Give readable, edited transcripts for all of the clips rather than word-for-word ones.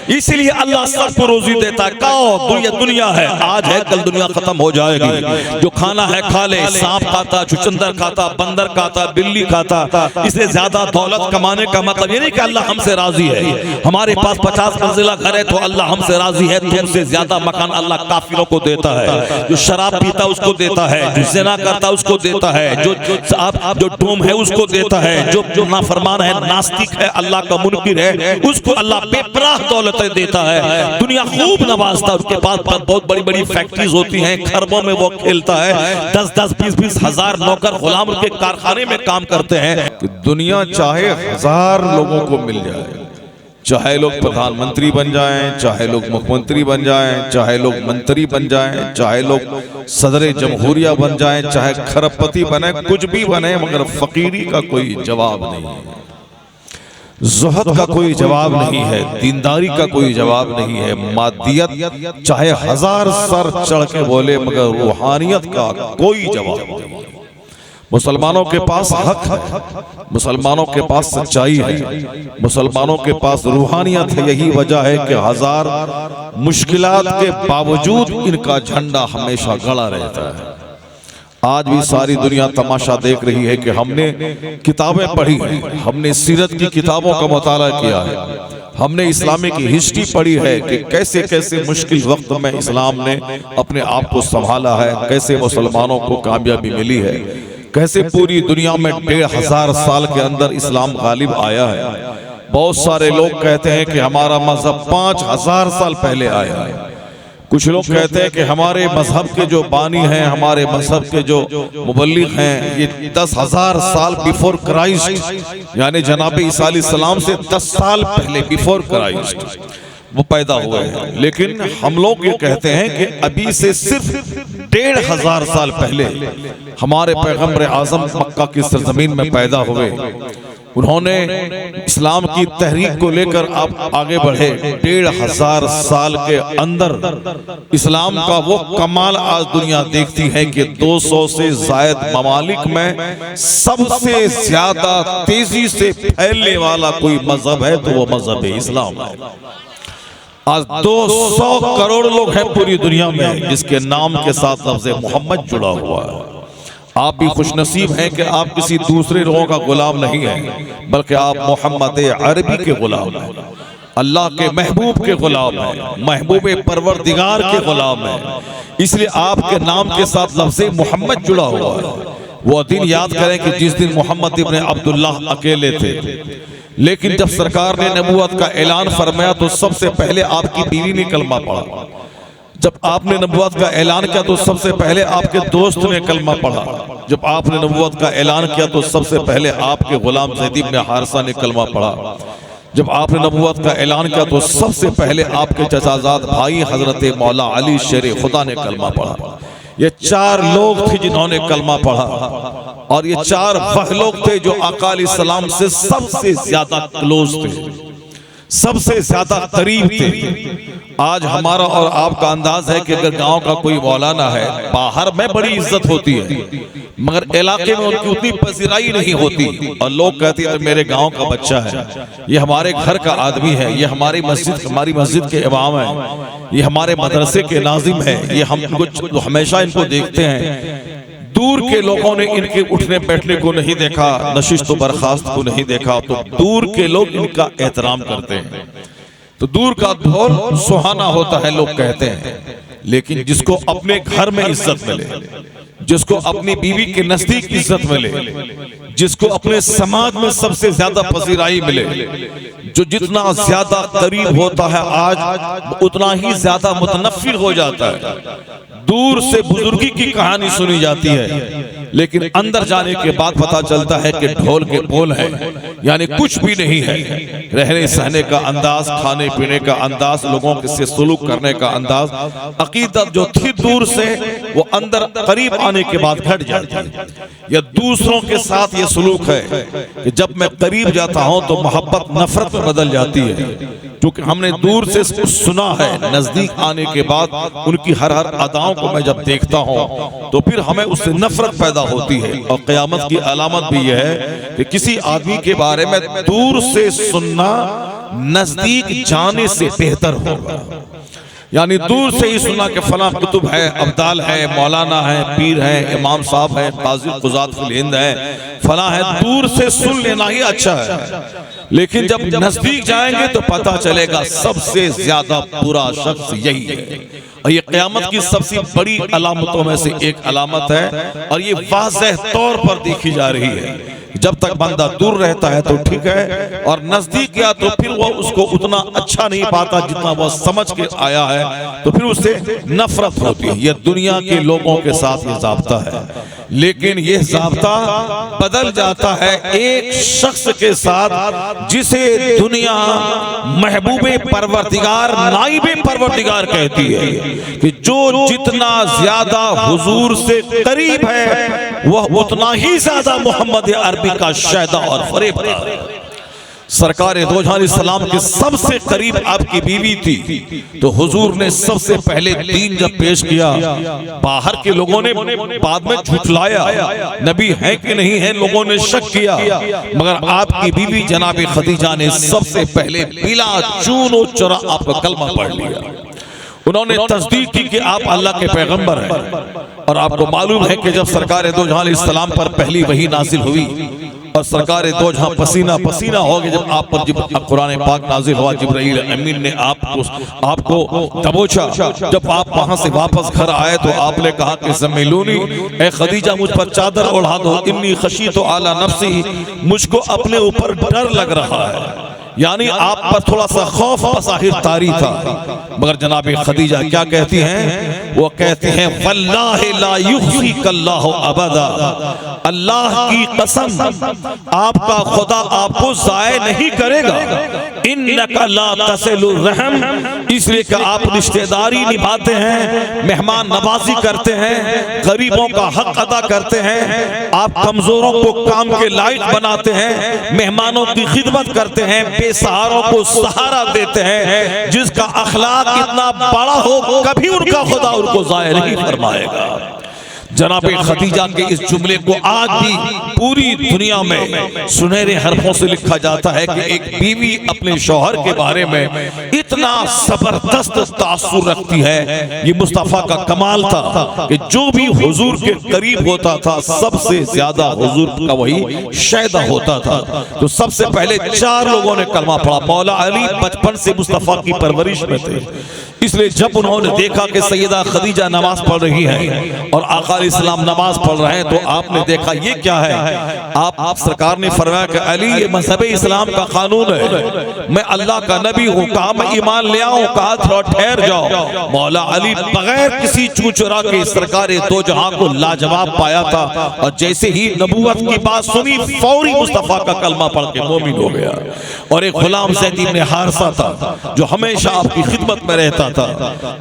इसलिए अल्लाह सबको रोजी देता है। कहो दुनिया है, आज है कल दुनिया खत्म हो जाएगी। जो खाना है खा ले, सांप खाता, चुचंदर खाता, बंदर खाता, बिल्ली खाता। इससे ज्यादा दौलत कमाने का मतलब ये नहीं कि अल्लाह हमसे राजी है। हमारे पास 50 मंजिला घर है तो अल्लाह हमसे राजी है। तुमसे ज्यादा मकान अल्लाह काफिरों को देता है। जो शराब पीता उसको देता है, जो ज़िना करता उसको देता है, जो डूम है उसको देता है, जो नाफरमान है, नास्तिक है, अल्लाह का मुनकिर है, उसको अल्लाह बेपनाह दौलतें देता है। दुनिया खूब नवाजता है। उसके पास बहुत बड़ी बड़ी फैक्ट्रीज होती हैं, खरबों में वो खेलता है। 10-10, 20-20 हजार नौकर गुलाम के कारखाने में काम करते हैं। दुनिया चाहे 1000 लोगों को मिल जाए, चाहे लोग प्रधानमंत्री बन जाएं, चाहे लोग मुख्यमंत्री बन जाएं, चाहे लोग मंत्री बन जाएं, चाहे लोग सदर जमहूरिया बन जाएं, चाहे खरबपति बने, कुछ भी बने, मगर फकीरी का कोई जवाब नहीं है, ज़ुहद का कोई जवाब नहीं है, दीनदारी का कोई जवाब नहीं है। मादियत चाहे 1000 सर चढ़ के बोले, मगर रूहानियत का कोई जवाब नहीं। मुसलमानों के पास हक है, मुसलमानों के पास सच्चाई है, मुसलमानों के पास रूहानियत है। यही वजह है कि 1000 मुश्किलात के बावजूद इनका झंडा हमेशा गड़ा रहता है। आज भी सारी दुनिया तमाशा देख रही है कि हमने किताबें पढ़ी हैं, हमने सीरत की किताबों का मुताला किया है, हमने इस्लामिक हिस्ट्री पढ़ी है कि कैसे कैसे मुश्किल वक्त में इस्लाम ने अपने आप को संभाला है, कैसे मुसलमानों को कामयाबी मिली है, कैसे पूरी दुनिया में 1500 साल के अंदर इस्लाम गालिब आया है। बहुत सारे लोग कहते हैं कि हमारा मजहब 5000 साल पहले आया है। कुछ लोग कहते हैं कि हमारे मजहब के जो बानी हैं, हमारे मजहब के जो मुबल्लिग हैं, ये 10,000 साल बिफोर क्राइस्ट, यानी जनाब ईसा अलैहिस्सलाम से 10 साल पहले बिफोर क्राइस्ट वो पैदा हुए हैं। लेकिन हम लोग ये कहते हैं कि अभी से सिर्फ 1500 साल पहले हमारे पैगंबर आजम मक्का की सरजमीन में पैदा हुए। उन्होंने इस्लाम की तहरीक को लेकर आप आगे बढ़े। 1500 साल के अंदर इस्लाम का वो कमाल आज दुनिया देखती है कि 200 से ज्यादा ममालिक में सबसे ज्यादा तेजी से फैलने वाला कोई मजहब है तो वो मजहब इस्लाम है। आज 200 करोड़ लोग हैं पूरी दुनिया में जिसके नाम के साथ लफ्ज़ मोहम्मद जुड़ा हुआ है। आप भी खुशनसीब हैं कि आप किसी दूसरे लोगों का गुलाम नहीं हैं, बल्कि आप मोहम्मद अरबी के गुलाम हैं, अल्लाह के महबूब के गुलाम हैं, महबूब परवरदिगार के गुलाम हैं। इसलिए आपके नाम के साथ लफ्ज़ मोहम्मद जुड़ा हुआ है। वो दिन याद करें कि जिस दिन मोहम्मद इब्न अब्दुल्लाह अकेले थे, लेकिन जब सरकार ने नबूवत का ऐलान फरमाया तो सबसे पहले आपकी बीवी ने कलमा पढ़ा। जब आपने नबूवत का ऐलान किया तो सबसे पहले आपके दोस्त ने कलमा पढ़ा। जब आपने नबूवत का ऐलान किया तो सबसे पहले आपके गुलाम ज़ैद इब्न हारिसा ने कलमा पढ़ा। जब आपने नबूवत का ऐलान किया तो सबसे पहले आपके चचाजाद भाई हजरत मौला अली शेर खुदा ने कलमा पढ़ा। ये 4 लोग थे जिन्होंने कलमा पढ़ा, और ये 4 वह लोग थे जो आका अलैहिस्सलाम से सबसे ज्यादा क्लोज थे, सबसे ज्यादा करीब थे। आज हमारा और आपका अंदाज है कि अगर गांव का कोई मौलाना है, बाहर में बड़ी इज्जत होती है, मगर इलाके में उनकी उतनी पसीराई नहीं होती, और लोग कहते हैं मेरे गांव का बच्चा है, ये हमारे घर का आदमी है, ये हमारी मस्जिद के इमाम है, ये हमारे मदरसे के नाजिम है, ये हम हमेशा इनको देखते हैं। दूर के लोगों ने इनके उठने बैठने को नहीं देखा, नशिस्त बर्खास्त को नहीं देखा, तो दूर के लोग इनका एहतराम करते हैं। तो दूर का ढोल सुहाना होता है लोग कहते हैं, लेकिन जिसको अपने घर में इज्जत मिले, जिसको अपनी बीवी के नजदीक इज्जत मिले, जिसको अपने समाज में सबसे ज्यादा पसीराई मिले, जो जितना ज्यादा करीब होता है आज उतना ही ज्यादा मुतनफ्फिर हो जाता है। दूर से बुजुर्गी की कहानी सुनी जाती है, लेकिन अंदर जाने के बाद पता चलता है कि ढोल के बोल है, यानी कुछ भी नहीं है। रहने सहने का अंदाज, खाने पीने का अंदाज, लोगों से सलूक करने का अंदाज, अकीदत जो थी दूर से वो अंदर करीब आने के बाद घट जाती है। या दूसरों के साथ ये सलूक है कि जब मैं करीब जाता हूं तो मोहब्बत नफरत में बदल जाती है, क्योंकि हमने दूर से सुना है। नजदीक आने के बाद उनकी हर अदाओं को मैं जब देखता हूं तो फिर हमें उससे नफरत पैदा होती है। और क़यामत की अलामत भी यह है कि किसी आदमी के बारे में दूर से सुनना नजदीक जाने से बेहतर होगा। यानी दूर से ही सुना कि फला कुतुब है, अब्दाल है, मौलाना है, पीर है, इमाम साहब है, काजी कुज़ात फिल हिंद है, फला है, दूर से सुन लेना ही अच्छा है। लेकिन जब नजदीक जाएंगे तो पता चलेगा सबसे ज्यादा बुरा शख्स यही है। और ये क़यामत की सबसे बड़ी अलामतों में से एक अलामत है और ये वाज़ेह तौर पर देखी जा रही है। जब तक बंदा दूर रहता है तो ठीक है, और नजदीक गया तो फिर वो उसको उतना अच्छा नहीं पाता जितना वो समझ के आया है, तो फिर उससे नफरत होती है। ये दुनिया के लोगों के साथ ये ज़ाब्ता है, लेकिन ये ज़ाब्ता बदल जाता है एक शख्स के साथ जिसे दुनिया महबूबे परवरदिगार, नाइबे परवरदिगार कहती है कि जो जितना ज्यादा हुजूर से करीब है वह उतना ही ज्यादा मोहम्मद अरबी का शहदा और फरेबदार है। सरकार दो जहां सलाम के सबसे करीब आपकी बीवी थी, तो हुजूर ने सबसे पहले दीन जब पेश किया, बाहर के लोगों ने बाद में झुठलाया, नबी है कि नहीं है लोगों ने शक किया, मगर आपकी बीवी जनाब खदीजा ने सबसे पहले बिला चूनो चुरा आपका कलमा पढ़ लिया। उन्होंने तस्दीक की कि आप अल्लाह के पैगंबर हैं। और आपको मालूम है कि जब सरकार दो जहां इस्लाम पर पहली वही नाजिल हुई और सरकार दो जहां पसीना पसीना हो गए, जब आप पर कुरान पाक नाजिल हुआ, जिब्राइल अमीन ने आपको दबोचा। जब आप वहां से वापस घर आए तो आपने कहा कि ज़म्मिलूनी, ए खदीजा मुझ पर चादर ओढ़ा दो, इन्नी खशीतो आला नफ्सी, मुझको अपने ऊपर डर लग रहा है। यानी आप पर थोड़ा सा खौफ बज़ाहिर तारी था, मगर जनाब खदीजा क्या कहती हैं? वो कहती हैं वल्लाहि ला युख्ज़िकल्लाहु अबदा, अल्लाह की कसम आपका खुदा आपको ज़ाय नहीं करेगा। इन्नका ला तसिलुर रहम, इसलिए कि आप रिश्तेदारी निभाते हैं, मेहमान नवाजी करते हैं, गरीबों का हक अदा करते हैं, आप कमजोरों को काम के लायक बनाते हैं, मेहमानों की खिदमत करते हैं, बेसहारों को सहारा देते हैं। जिसका अखलाक इतना बड़ा हो कभी उनका खुदा उनको ज़ाय नहीं फरमाएगा। जनाब खदीजा के इस जुमले को आज भी पूरी दुनिया में सुनहरे हरफों से लिखा जाता है कि एक बीवी अपने शौहर के बारे में इतना जबरदस्त तासुर रखती है। ये मुस्तफ़ा का कमाल था कि जो भी हुजूर के करीब होता था सबसे ज्यादा हुजूर का वही शहदा होता था। तो सबसे पहले 4 लोगों ने कलमा पढ़ा। मौला अली बचपन से मुस्तफ़ा की परवरिश में थे, इसलिए जब उन्होंने देखा कि सैयदा खदीजा नमाज पढ़ रही है और आका इस्लाम नमाज पढ़ रहे हैं, तो आपने देखा ये क्या है। आप सरकार ने फरमाया कि अली ये मजहब इस्लाम का कानून है, मैं अल्लाह का नबी हूँ। कहा मैं ईमान ले आऊँ, कहा थोड़ा ठहर जाओ। मौला अली बगैर किसी चूचुरा के सरकार दो जहां को लाजवाब पाया था, और जैसे ही नबूवत की बात सुनी फौरी मुस्तफ़ा का कलमा पढ़ के मोमिन हो गया। और एक गुलाम ज़ैद इब्न हारिसा था जो हमेशा आपकी खिदमत में रहता था,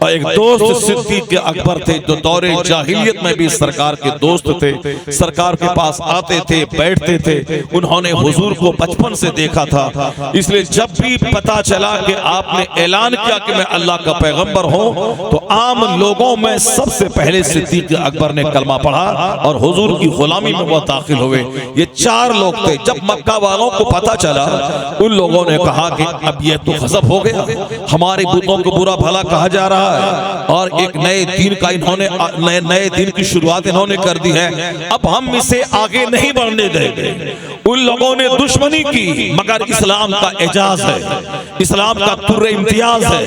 और एक दोस्त सिद्दीक़ अकबर थे जो दौरे जाहिलियत में भी सरकार के दोस्त थे, सरकार के पास आते थे, बैठते थे। उन्होंने हुजूर को बचपन से देखा था, इसलिए जब भी पता चला कि आपने ऐलान किया कि मैं अल्लाह का पैगंबर हूं, तो आम लोगों में सबसे पहले सिद्दीक़ अकबर ने कलमा पढ़ा और हुजूर की गुलामी में वो दाखिल हुए। ये 4 लोग थे। जब मक्का वालों को पता चला, उन लोगों ने कहा कि अब ये तो गजब हो गया, हमारे बुतों को बुरा भला कहा जा रहा है और एक नए दीन का इन्होंने नए दीन की शुरुआत इन्होंने कर दी है, अब हम इसे आगे नहीं बढ़ने देंगे। उन लोगों ने दुश्मनी की, मगर इस्लाम का एजाज है, इस्लाम का तुर्रे इम्तियाज है,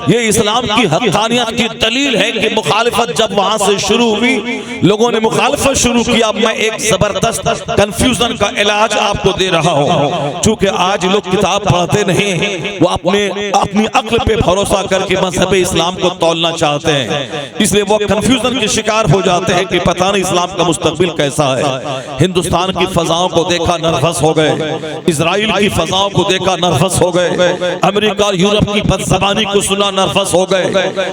ये इस्लाम की हक़ानियत की दलील है कि मुखालिफत जब वहां से शुरू हुई, लोगों ने मुखालिफत शुरू किया। मैं एक जबरदस्त कंफ्यूजन का इलाज आपको दे रहा हूं। चूंकि आज लोग किताब पढ़ते नहीं, वो अपनी अक्ल पे भरोसा करके मजहब इस्लाम को तौलना चाहते हैं, इसलिए वो कंफ्यूजन के शिकार हो जाते हैं कि पता नहीं इस्लाम का मुस्तकबिल कैसा है। हिंदुस्तान की फजाओं को देखा नर्वस हो गए, इजराइल की फजाओं को देखा नर्वस हो गए, अमेरिका यूरोप की बदज़बानी को सुना नर्वस हो गए,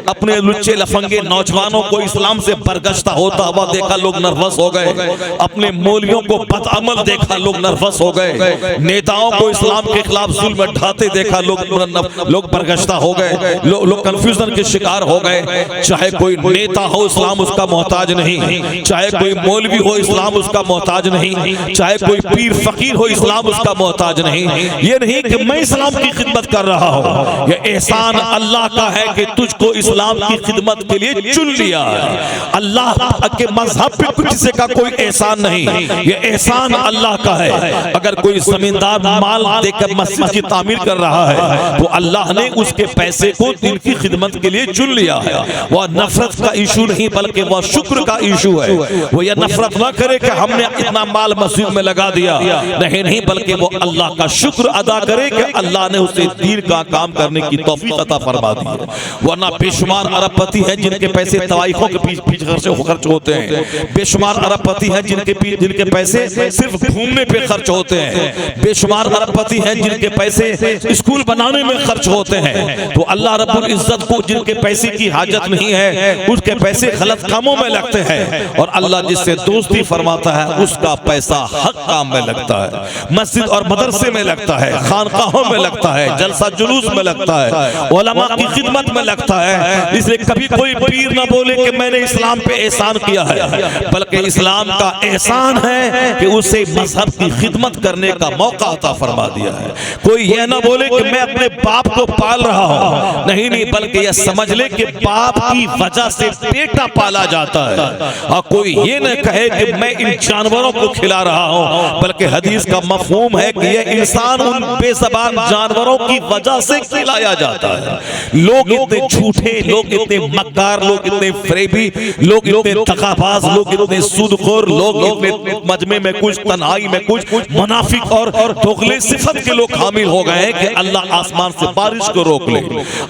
अपने लुच्चे लफंगे नौजवानों को इस्लाम से बरगश्ता होता हुआ देखा लोग नर्वस हो गए, अपने मौलवियों को बदअमल देखा लोग नर्वस हो गए, नेताओं को इस्लाम के खिलाफ जुल्म ढाते देखा लोग बरगश्ता हो गए, लोग कंफ्यूजन के शिकार हो गए। चाहे कोई नेता हो, इस्लाम उसका मोहताज नहीं। नहीं, चाहे कोई मौलवी हो इस्लाम उसका मोहताज नहीं, चाहे कोई पीर फकीर हो इस्लाम उसका मोहताज नहीं। ये नहीं कि मैं इस्लाम की खिदमत कर रहा हूँ, ये एहसान अल्लाह का है कि तुझको इस्लाम की खिदमत के लिए चुन लिया है। अल्लाह के मजहब पे किसी का कोई एहसान नहीं, ये एहसान अल्लाह का है। अगर कोई जमींदार माल देकर मस्जिद की तामीर कर रहा है तो अल्लाह ने उसके पैसे को दिन की खिदमत के लिए चुन लिया है। वह नफरत का इशू नहीं बल्कि वह शुक्र का इशू है। वो यह नफरत ना करे कि हमने इतना माल मस्जिद में लगा दिया, नहीं, बल्कि वो अल्लाह का शुक्र अदा करे कि अल्लाह ने उसे दीन का काम करने की तौफीक अता फरमा दी है। वरना बेशुमार अरबपति हैं जिनके पैसे तवाइफों के पीछे खर्च होते हैं, बेशुमार अरबपति हैं जिनके पैसे सिर्फ घूमने पे खर्च होते हैं, बेशुमार अरबपति हैं जिनके पैसे स्कूल बनाने में खर्च होते हैं। तो अल्लाह रब्बुल इज्जत को जिनके पैसे की हाजत नहीं है उसके पैसे गलत कामों में लगते हैं, और अल्लाह जिससे दोस्ती फरमाता है उसका पैसा हक काम में लगता है, मस्जिद और मदरसे में लगता है, खानकाहों में लगता है, जलसा जुलूस में लगता है, उलमा की खिदमत में लगता है। इसलिए कभी कोई पीर ना बोले कि मैंने इस्लाम पे एहसान किया है, बल्कि इस्लाम का एहसान है कि उसे मजहब की खिदमत करने का मौका अता फरमा दिया है। कोई यह ना बोले कि मैं अपने बाप को पाल रहा हूँ, नहीं, बल्कि यह समझ ले कि बाप की वजह से बेटा पाला जाता है। और कोई ये न कहे कि मैं इन जानवरों को खिला रहा हूँ, बल्कि हदीस का मफहूम है कि यह इंसान उन बेज़बान जानवरों की वजह से खिलाया जाता है। लोग इतने झूठे, लोग इतने मक्कार, लोग इतने फरेबी, लोग इतने दगाबाज, लोग इतने सूदखोर, लोग इतने मजमे में कुछ, तन्हाई में कुछ मुनाफिक और दोगले सिफत के लोग शामिल हो गए हैं कि अल्लाह आसमान से बारिश को रोक ले,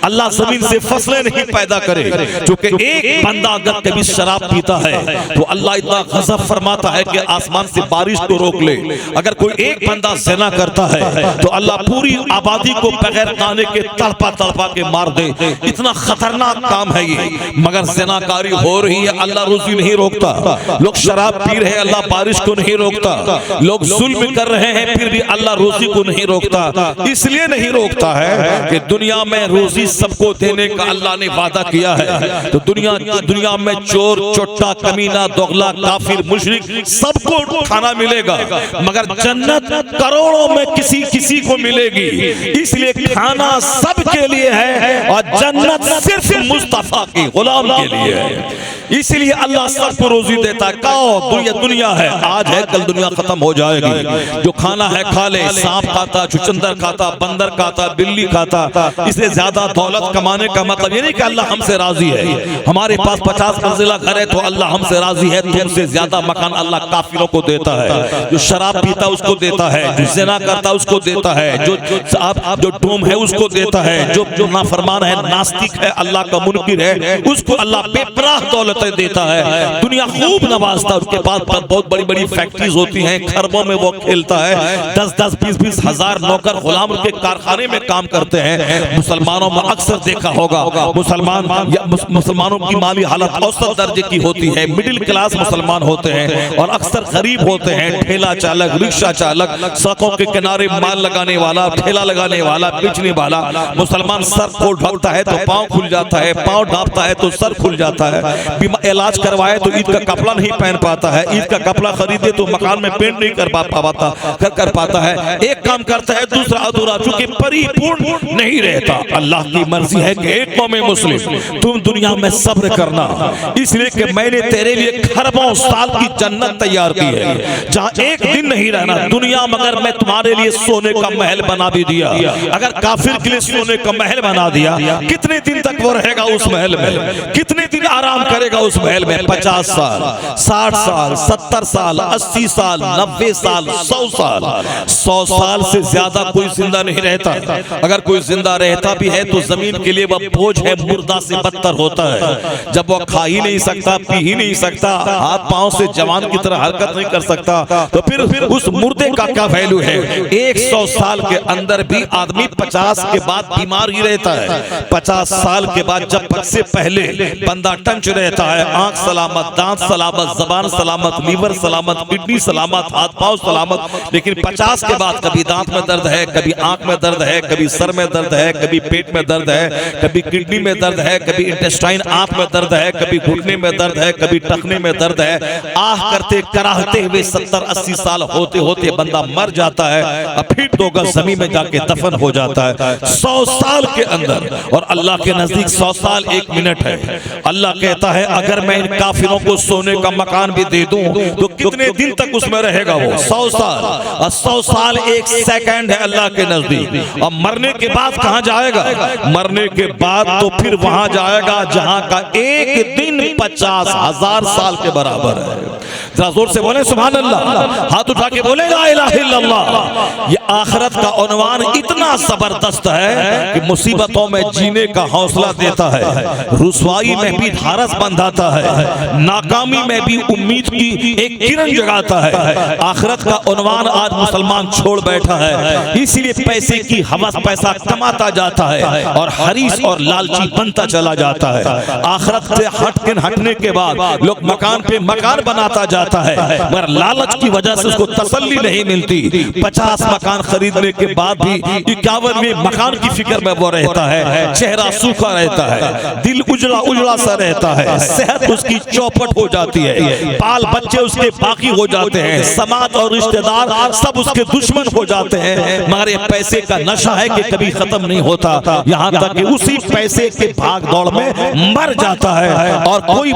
अल्लाह जमीन से फसलें नहीं पैदा करे। क्योंकि एक बंदा अगर कभी शराब पीता है तो अल्लाह इतना गजब फरमाता है कि आसमान से बारिश को रोक ले। अगर कोई एक बंदा ज़िना करता है तो अल्लाह पूरी आबादी को बगैर खाने के तड़पा तड़पा के मार दे। इतना खतरनाक काम है ये। मगर ज़िनाकारी हो रही है, अल्लाह रोजी नहीं रोकता। लोग शराब पी रहे हैं, अल्लाह बारिश को नहीं रोकता। लोग जुल्म कर रहे हैं, फिर भी अल्लाह रोजी को नहीं रोकता। इसलिए नहीं रोकता है कि दुनिया में रोजी सबको देने का अल्लाह ने वादा किया है। तो दुनिया में चोर, चोट्टा, कमीना, दोगला, काफिर, मुशरिक सबको खाना मिलेगा, मगर जन्नत करोड़ों में किसी को मिलेगी। इसलिए खाना सबके लिए है और जन्नत सिर्फ मुस्तफा के गुलाम के लिए है। इसलिए अल्लाह सबको रोजी देता है। कहो दुनिया है, आज है कल दुनिया खत्म हो जाएगी। जो खाना है खा ले, सांप खाता, चुचंदर खाता, बंदर खाता, बिल्ली खाता। इससे ज्यादा दौलत कमाने का मतलब ये नहीं कि अल्लाह हमसे राजी है। हमारे पास 50 मंजिला घर है तो अल्लाह हमसे राजी है। तुमसे ज्यादा मकान अल्लाह काफिरों को देता है। जो शराब पीता उसको देता है, जो ज़िना करता उसको देता है, जो डोम है उसको देता है, जो नाफरमान है, नास्तिक है, अल्लाह का मुनकिर है, उसको अल्लाह बेपनाह दौलत देता है। दुनिया खूब नवाजता है। उसके पास बहुत बड़ी बड़ी फैक्ट्रीज होती हैं, खरबों में वो खेलता है। 10-10, 20-20 हजार नौकर गुलाम के कारखाने में काम करते हैं। मुसलमानों में अक्सर देखा होगा, मुसलमानों की माली हालत औसत दर्जे की होती है। मिडिल क्लास मुसलमान होते हैं और अक्सर गरीब होते हैं। ठेला चालक, रिक्शा चालक, सड़कों के किनारे माल लगाने वाला, ठेला लगाने वाला, बेचने वाला मुसलमान सर को ढकता है तो पाँव खुल जाता है, पाँव ढांपता है तो सर खुल जाता है। इलाज करवाए तो ईद का कपड़ा नहीं पहन पाता है, ईद का कपड़ा खरीदे तो मकान में पेंट नहीं कर पाता है। एक काम करता है दूसरा अधूरा, चूंकि परिपूर्ण नहीं रहता। अल्लाह की मर्जी है कि एक कौम मुस्लिम तुम दुनिया में सब्र करना, इसलिए कि मैंने तेरे लिए खरबों साल की जन्नत तैयार की है जहाँ एक दिन नहीं रहना दुनिया। मगर मैं तुम्हारे लिए सोने का महल बना भी दिया। अगर काफिर के लिए सोने का महल बना दिया, कितने दिन तक वो रहेगा उस महल में? कितने दिन आराम करेगा उस महल में? 50 साल, 60 साल, 70 साल, 80 साल, 90 साल, 100 साल। 100 साल से ज्यादा कोई जिंदा नहीं रहता। अगर कोई जिंदा रहता भी है तो जमीन के लिए वह बोझ है, मुर्दा से बदतर होता है। जब वह खा ही नहीं सकता, पी ही नहीं सकता, हाथ पांव से जवान की तरह हरकत नहीं कर सकता, तो फिर उस मुर्दे का क्या वैल्यू है? 100 साल के अंदर भी आदमी 50 के बाद बीमार ही रहता है। 50 साल के बाद जब से पहले बंदा टंच रहता है, आंख सलामत, दांत सलामत, जबान सलामत, लीवर सलामत, किडनी सलामत, हाथ पांव सलामत। लेकिन 50 के बाद कभी दांत में दर्द है, कभी आंख में दर्द है, कभी सर में दर्द है, कभी पेट में दर्द है, कभी किडनी में दर्द है, कभी इंटेस्टाइन आंख में दर्द है, कभी घुटने में दर्द है, कभी टखने में दर्द है, आह करते कराहते हुए 70-80 साल होते होते बंदा मर जाता है, अब फिर 2 गज जमीन में जाके दफन हो जाता है 100 साल के अंदर। और अल्लाह के नजदीक 100 साल 1 मिनट है। अल्लाह कहता है अगर मैं इन काफिरों को सोने का मकान भी दे दूं तो कितने दिन तक उसमें रहेगा वो? 100 साल। और 100 साल 1 सेकंड है अल्लाह के नजदीक। और मरने के बाद कहां जाएगा? मरने के बाद तो फिर वहां जाएगा जहां का एक दिन 50,000 साल के बराबर है। जरा जोर से बोले सुभान अल्लाह, हाथ उठा के बोले ला इलाहा इल्लल्लाह। ये आखिरत का उन्वान इतना जबरदस्त है कि मुसीबतों में जीने का हौसला देता है, रुसवाई में भी धारस बंधाता है, नाकामी में भी उम्मीद की एक किरण जगाता है। आखिरत का उन्वान आज मुसलमान छोड़ बैठा है, इसलिए पैसे की हवस, पैसा कमाता जाता है और हरीस और लालची बनता चला जाता है। आखिरत से हटने के बाद लोग मकान पे मकान बनाता जाता है, मगर लालच की वजह से उसको तसल्ली नहीं मिलती। 50 मकान खरीदने के बाद भी 51वें मकान की फिक्र में वो रहता है, चेहरा सूखा रहता है, दिल उजड़ा उजड़ा सा रहता है, सेहत उसकी चौपट हो जाती है, बाल बच्चे उसके बाकी हो जाते हैं, समाज और रिश्तेदार सब उसके दुश्मन हो जाते हैं। मगर ये पैसे का नशा है कि कभी खत्म नहीं होता, यहाँ तक कि उसी पैसे के भाग दौड़ में मर जाता है और कोई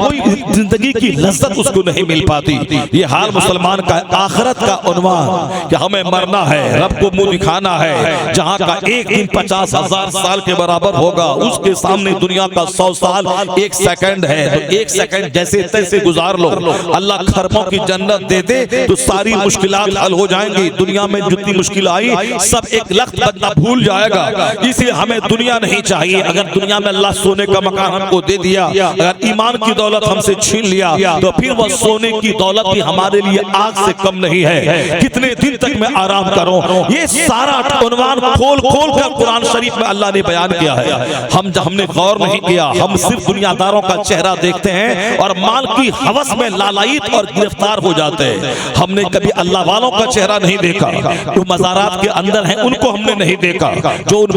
जिंदगी की लज्जत उसको नहीं मिल पाती। ये हाल मुसलमान का आखिरत का उन्वान कि हमें मरना है, रब को मुंह दिखाना है, जहां का एक दिन 50,000 साल के बराबर होगा, उसके सामने दुनिया का 100 साल 1 सेकंड है। तो 1 सेकंड जैसे तैसे गुजार लो, अल्लाह खरबों की जन्नत दे दे तो सारी मुश्किलात हल हो जाएंगी। दुनिया में जितनी मुश्किल आई सब एक लख्त बंदा भूल जाएगा। इसलिए हमें दुनिया नहीं चाहिए। अगर दुनिया में अल्लाह सोने का मकान हमको दे दिया, अगर ईमान की दौलत हमसे छीन लिया, तो फिर वह सोने की दौलत भी हमारे लिए आग से कम नहीं है। कितने दिन तक मैं आराम करूं? ये सारा उन्वान खोल खोल कर कुरान शरीफ में अल्लाह ने बयान किया है। हमने गौर नहीं किया, हम सिर्फ दुनियादारों का चेहरा देखते हैं और माल की हवस में लालायित और गिरफ्तार हो जाते हैं। हमने कभी अल्लाह वालों का चेहरा नहीं देखा, जो मज़ारात के अंदर हैं उनको हमने नहीं देखा, जो उन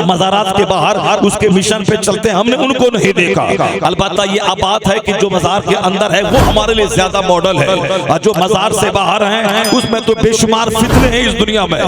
मज़ारात के बाहर उसके मिशन पे चलते हैं हमने उनको नहीं देखा। अलबत्ता ये बात है कि जो मज़ार के अंदर है वो हमारे लिए ज्यादा मॉडल है, और जो मज़ार से बाहर हैं उसमें तो बेशुमार फितने हैं इस दुनिया में।